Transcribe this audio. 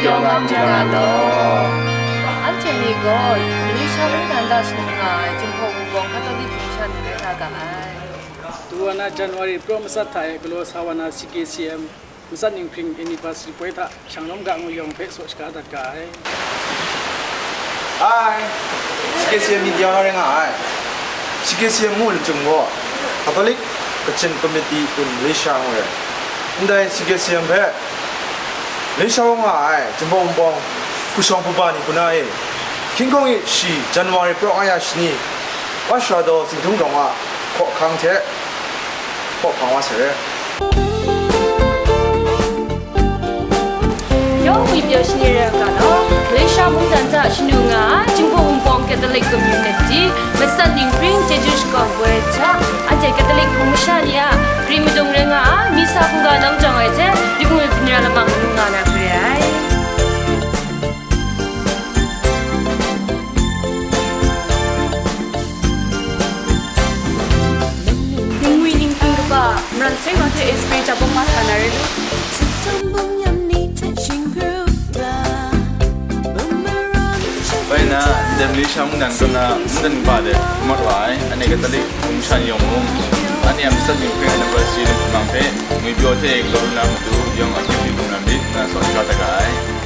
영감 자가도 안테미고 리샤를 단다시는가 증포 공공 가톨릭 공산 회사가 Tuana January Pro Masatay Glo Sawana CKCM Musan ning University Poeta Changnom Gang Yong Pe So Ska Dat Kai Ai CKCM ni dia orang ai CKCM mu le jenggo Catholic Christian Committee pun Malaysia ngore ndai CKCM be Malaysia ngai jembong bong kusong puba ni kunai Kingkong si January Pro aya sini wa sha do sing thong dong a kho khang the kho phang wa se Yo we bio sini ka no Malaysia mung dan za sinu nga jingpo umpong Catholic community mesan ning pring Jesus ko wecha anje Catholic kumshania primidong renga misa kunga nang jangai je dikung pinira lamang nga na priai Meran saya mati SP cabang mas kanari tu. Baik na, dalam Malaysia mungkin kena mungkin pada marwai, ane Catholic kumsan yang umum, ane yang besar ni pengen anniversary mampu, mungkin biar teh kalau nama tu yang aktif di dalam ni, na soal kata kai.